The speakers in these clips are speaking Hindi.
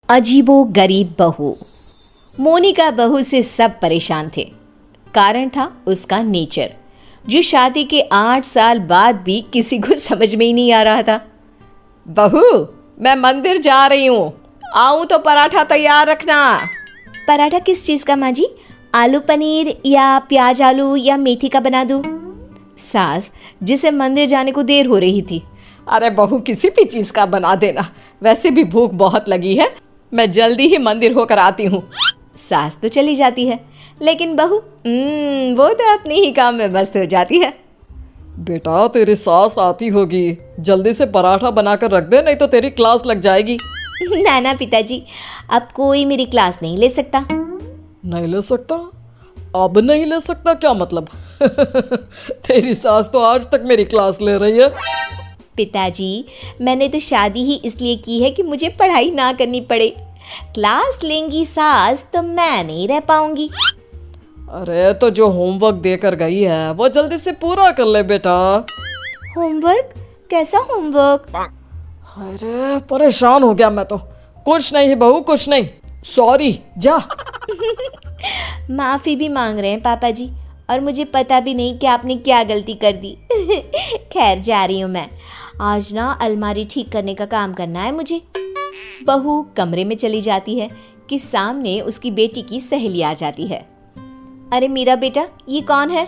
अजीबो गरीब बहू। मोनिका बहू से सब परेशान थे। कारण था उसका नेचर, जो शादी के 8 साल बाद भी किसी को समझ में ही नहीं आ रहा था। बहू, मैं मंदिर जा रही हूँ, आऊँ तो पराठा तैयार रखना। पराठा किस चीज़ का माँ जी? आलू पनीर या प्याज आलू या मेथी का बना दूँ? सास, जिसे मंदिर जाने को देर हो रही थी। अरे बहू, किसी भी चीज़ का बना देना, वैसे भी भूख बहुत लगी है, मैं जल्दी ही मंदिर होकर आती हूँ। सास तो चली जाती है, लेकिन बहू वो तो अपने ही काम में व्यस्त हो जाती है। बेटा, तेरी सास आती होगी, जल्दी से पराठा बनाकर रख दे, नहीं तो तेरी क्लास लग जाएगी। ना ना पिताजी, अब कोई मेरी क्लास नहीं ले सकता। नहीं ले सकता? अब नहीं ले सकता क्या मतलब? तेरी सास तो आज तक मेरी क्लास ले रही है। पिताजी, मैंने तो शादी ही इसलिए की है कि मुझे पढ़ाई ना करनी पड़े। क्लास लेंगी सास तो मैं नहीं रह पाऊंगी। अरे तो जो होमवर्क देकर गई है वो जल्दी से पूरा कर ले बेटा। होमवर्क? कैसा होमवर्क? अरे परेशान हो गया मैं तो। कुछ नहीं बहू, कुछ नहीं, सॉरी, जा। माफ़ी भी मांग रहे हैं पापा जी, और मुझे पता भी नहीं कि आपने क्या गलती कर दी। खैर, जा रही हूँ मैं। आज ना अलमारी ठीक करने का काम करना है मुझे। बहू कमरे में चली जाती है कि सामने उसकी बेटी की सहेली आ जाती है। अरे मीरा बेटा, ये कौन है?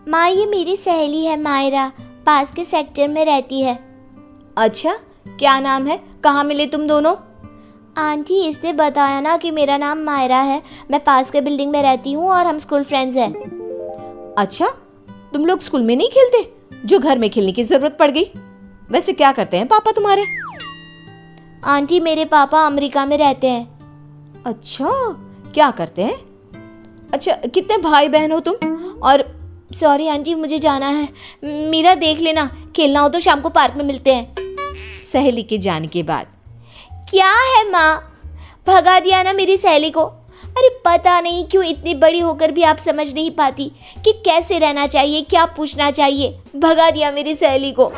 माँ, ये मेरी सहेली है मायरा, पास के सेक्टर में रहती है। अच्छा, क्या नाम है? कहाँ मिले तुम दोनों? आंटी, इसने बताया ना कि मेरा नाम मायरा है, मैं पास के बिल्डिंग में रहती हूँ और हम स्कूल फ्रेंड्स हैं। अच्छा, तुम लोग स्कूल में नहीं खेलते, जो घर में खेलने की जरूरत पड़ गई? वैसे क्या करते हैं पापा तुम्हारे? आंटी, मेरे पापा अमेरिका में रहते हैं। अच्छा, क्या करते हैं? अच्छा, कितने भाई बहन हो तुम? और सॉरी आंटी, मुझे जाना है। मीरा, देख लेना, खेलना हो तो शाम को पार्क में मिलते हैं। सहेली के जाने के बाद क्या है माँ, भगा दिया ना मेरी सहेली को। अरे पता नहीं क्यों इतनी बड़ी होकर भी आप समझ नहीं पाती कि कैसे रहना चाहिए, क्या पूछना चाहिए। भगा दिया मेरी सहेली को।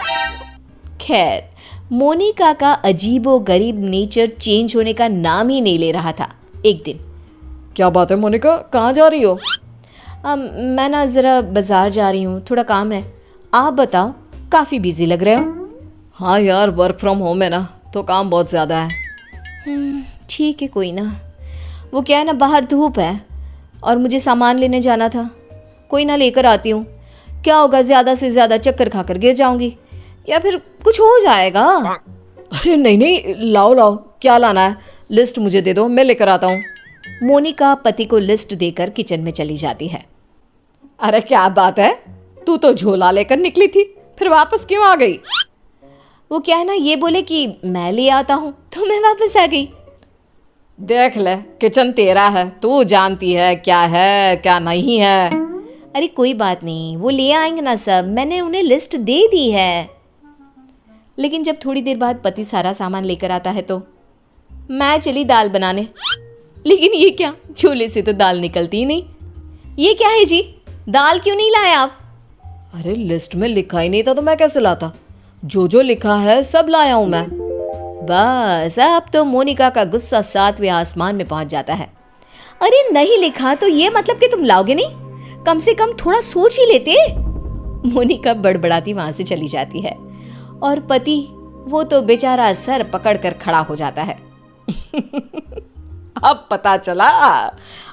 खैर, मोनिका का अजीबो गरीब नेचर चेंज होने का नाम ही नहीं ले रहा था। एक दिन, क्या बात है मोनिका, कहाँ जा रही हो? मैं ना ज़रा बाज़ार जा रही हूँ, थोड़ा काम है। आप बताओ, काफ़ी बिजी लग रहे हो। हाँ यार, वर्क फ्रॉम होम है ना, तो काम बहुत ज़्यादा है। ठीक है, कोई ना। वो क्या है ना, बाहर धूप है और मुझे सामान लेने जाना था। कोई ना, लेकर आती हूँ। क्या होगा, ज़्यादा से ज़्यादा चक्कर खाकर गिर जाऊँगी या फिर कुछ हो जाएगा। अरे नहीं नहीं, लाओ लाओ, क्या लाना है? लिस्ट मुझे दे दो, मैं लेकर आता हूँ। मोनिका पति को लिस्ट देकर किचन में चली जाती है। अरे क्या बात है, तू तो झोला लेकर निकली थी, फिर वापस क्यों आ गई? वो क्या है ना, ये बोले कि मैं ले आता हूँ तो मैं वापस आ गई। देख ले, किचन तेरा है, तू जानती है क्या है क्या नहीं है। अरे कोई बात नहीं, वो ले आएंगे ना सब, मैंने उन्हें लिस्ट दे दी है। लेकिन जब थोड़ी देर बाद पति सारा सामान लेकर आता है तो मैं चली दाल बनाने। लेकिन ये क्या, झोले से तो दाल निकलती ही नहीं। ये क्या है जी, दाल क्यों नहीं लाए आप? अरे लिस्ट में लिखा ही नहीं था तो मैं कैसे लाता? जो लिखा है सब लाया हूं मैं। बस अब तो मोनिका का गुस्सा 7वें आसमान में पहुंच जाता है। अरे नहीं लिखा तो ये मतलब कि तुम लाओगे नहीं? कम से कम थोड़ा सोच ही लेते। मोनिका बड़बड़ाती वहां से चली जाती है और पति, वो तो बेचारा सर पकड़कर खड़ा हो जाता है। अब पता चला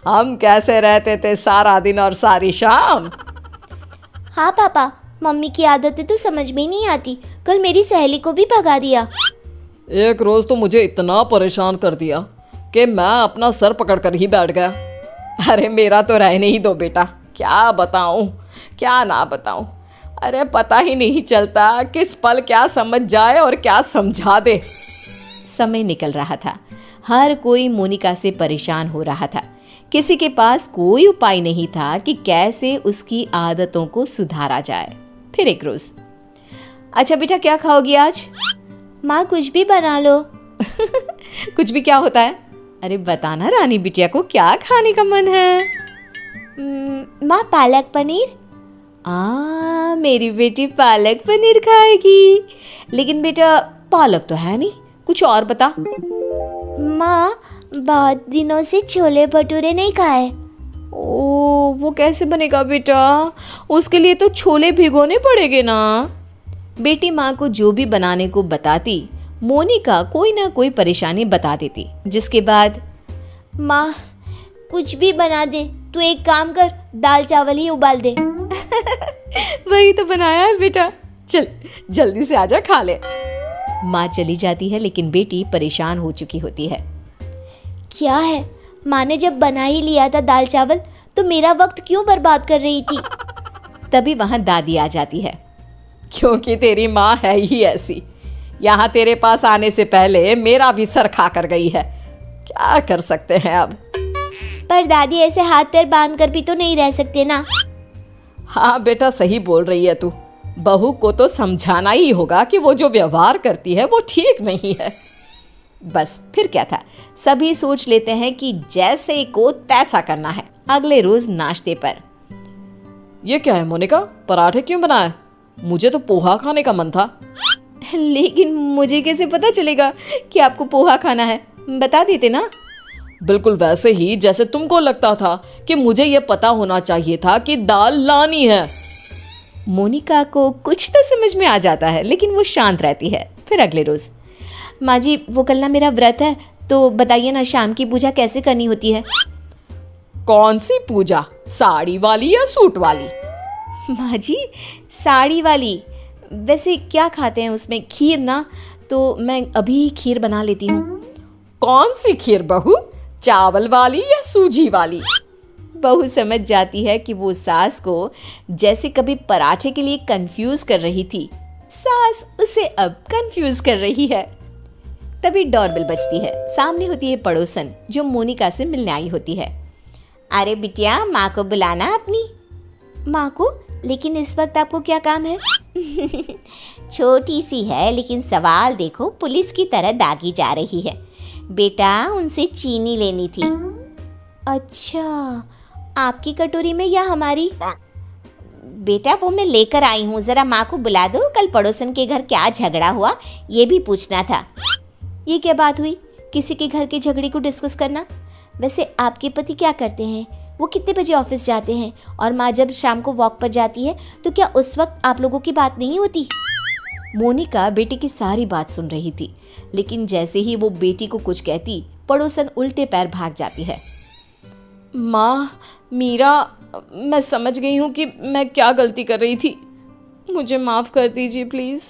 हम कैसे रहते थे सारा दिन और सारी शाम। हाँ पापा, मम्मी की आदतें तो समझ में ही नहीं आती। कल मेरी सहेली को भी भगा दिया। एक रोज तो मुझे इतना परेशान कर दिया कि मैं अपना सर पकड़कर ही बैठ गया। अरे मेरा तो रहने ही दो बेटा, क्या बताऊं क्या ना बताऊं। अरे पता ही नहीं चलता किस पल क्या समझ जाए और क्या समझा दे। समय निकल रहा था, हर कोई मोनिका से परेशान हो रहा था। किसी के पास कोई उपाय नहीं था कि कैसे उसकी आदतों को सुधारा जाए। फिर एक रोज, अच्छा बेटा, क्या खाओगी आज? माँ, कुछ भी बना लो। कुछ भी क्या होता है? अरे बताना रानी बिटिया को क्या खाने का मन है। माँ, पालक पनीर। मेरी बेटी पालक पनीर खाएगी। लेकिन बेटा पालक तो है नहीं, कुछ और बता। माँ, बहुत दिनों से छोले भटूरे नहीं खाए। ओ, वो कैसे बनेगा बेटा? उसके लिए तो छोले भिगोने पड़ेंगे ना। बेटी माँ को जो भी बनाने को बताती, मोनिका कोई ना कोई परेशानी बता देती, जिसके बाद माँ कुछ भी बना दे, तू एक काम कर, दाल चावल ही उबाल दे। वही तो बनाया है बेटा, चल जल्दी से आजा खा ले। माँ चली जाती है, लेकिन बेटी परेशान हो चुकी होती है। क्या है, माँ ने जब बना ही लिया था दाल चावल, तो मेरा वक्त क्यों बर्बाद कर रही थी? तभी वहाँ दादी आ जाती है। क्योंकि तेरी माँ है ही ऐसी, यहाँ तेरे पास आने से पहले मेरा भी सर खा कर गई है। क्या कर सकते हैं अब। पर दादी, ऐसे हाथ पैर बांध कर भी तो नहीं रह सकते ना। हाँ बेटा, सही बोल रही है तू। बहू को तो समझाना ही होगा कि वो जो व्यवहार करती है वो ठीक नहीं है। बस फिर क्या था, सभी सोच लेते हैं कि जैसे को तैसा करना है। अगले रोज नाश्ते पर, ये क्या है मोनिका, पराठे क्यों बनाए? मुझे तो पोहा खाने का मन था। लेकिन मुझे कैसे पता चलेगा कि आपको पोहा खाना है? बता देते ना। बिल्कुल वैसे ही जैसे तुमको लगता था कि मुझे ये पता होना चाहिए था कि दाल लानी है। मोनिका को कुछ तो समझ में आ जाता है, लेकिन वो शांत रहती है। फिर अगले रोज, माँ जी, वो कल ना मेरा व्रत है, तो बताइए ना शाम की पूजा कैसे करनी होती है? कौन सी पूजा, साड़ी वाली या सूट वाली? माँ जी, साड़ी वाली। वैसे क्या खाते हैं उसमें? खीर ना, तो मैं अभी खीर बना लेती हूँ। कौन सी खीर बहू, चावल वाली या सूजी वाली? बहू समझ जाती है कि वो सास को जैसे कभी पराठे के लिए कंफ्यूज कर रही थी, सास उसे अब कंफ्यूज कर रही है। तभी डोरबेल बजती है। सामने होती है पड़ोसन, जो मोनिका से मिलने आई होती है। अरे बिटिया, माँ को बुलाना अपनी। माँ को? लेकिन इस वक्त आपको क्या काम है? छोटी सी है, लेकिन सवाल देखो, पुलिस की तरह दागी जा रही है। बेटा, उनसे चीनी लेनी थी। अच्छा, आपकी कटोरी में या हमारी? बेटा, वो मैं लेकर आई हूँ, जरा माँ को बुला दो। कल पड़ोसन के घर क्या झगड़ा हुआ, ये भी पूछना था। ये क्या बात हुई, किसी के घर के झगड़े को डिस्कस करना? वैसे आपके पति क्या करते हैं? वो कितने बजे ऑफिस जाते हैं? और माँ जब शाम को वॉक पर जाती है, तो क्या उस वक्त आप लोगों की बात नहीं होती? मोनिका बेटी की सारी बात सुन रही थी, लेकिन जैसे ही वो बेटी को कुछ कहती, पड़ोसन उल्टे पैर भाग जाती है। माँ, मीरा, मैं समझ गई हूँ कि मैं क्या गलती कर रही थी। मुझे माफ़ कर दीजिए प्लीज़।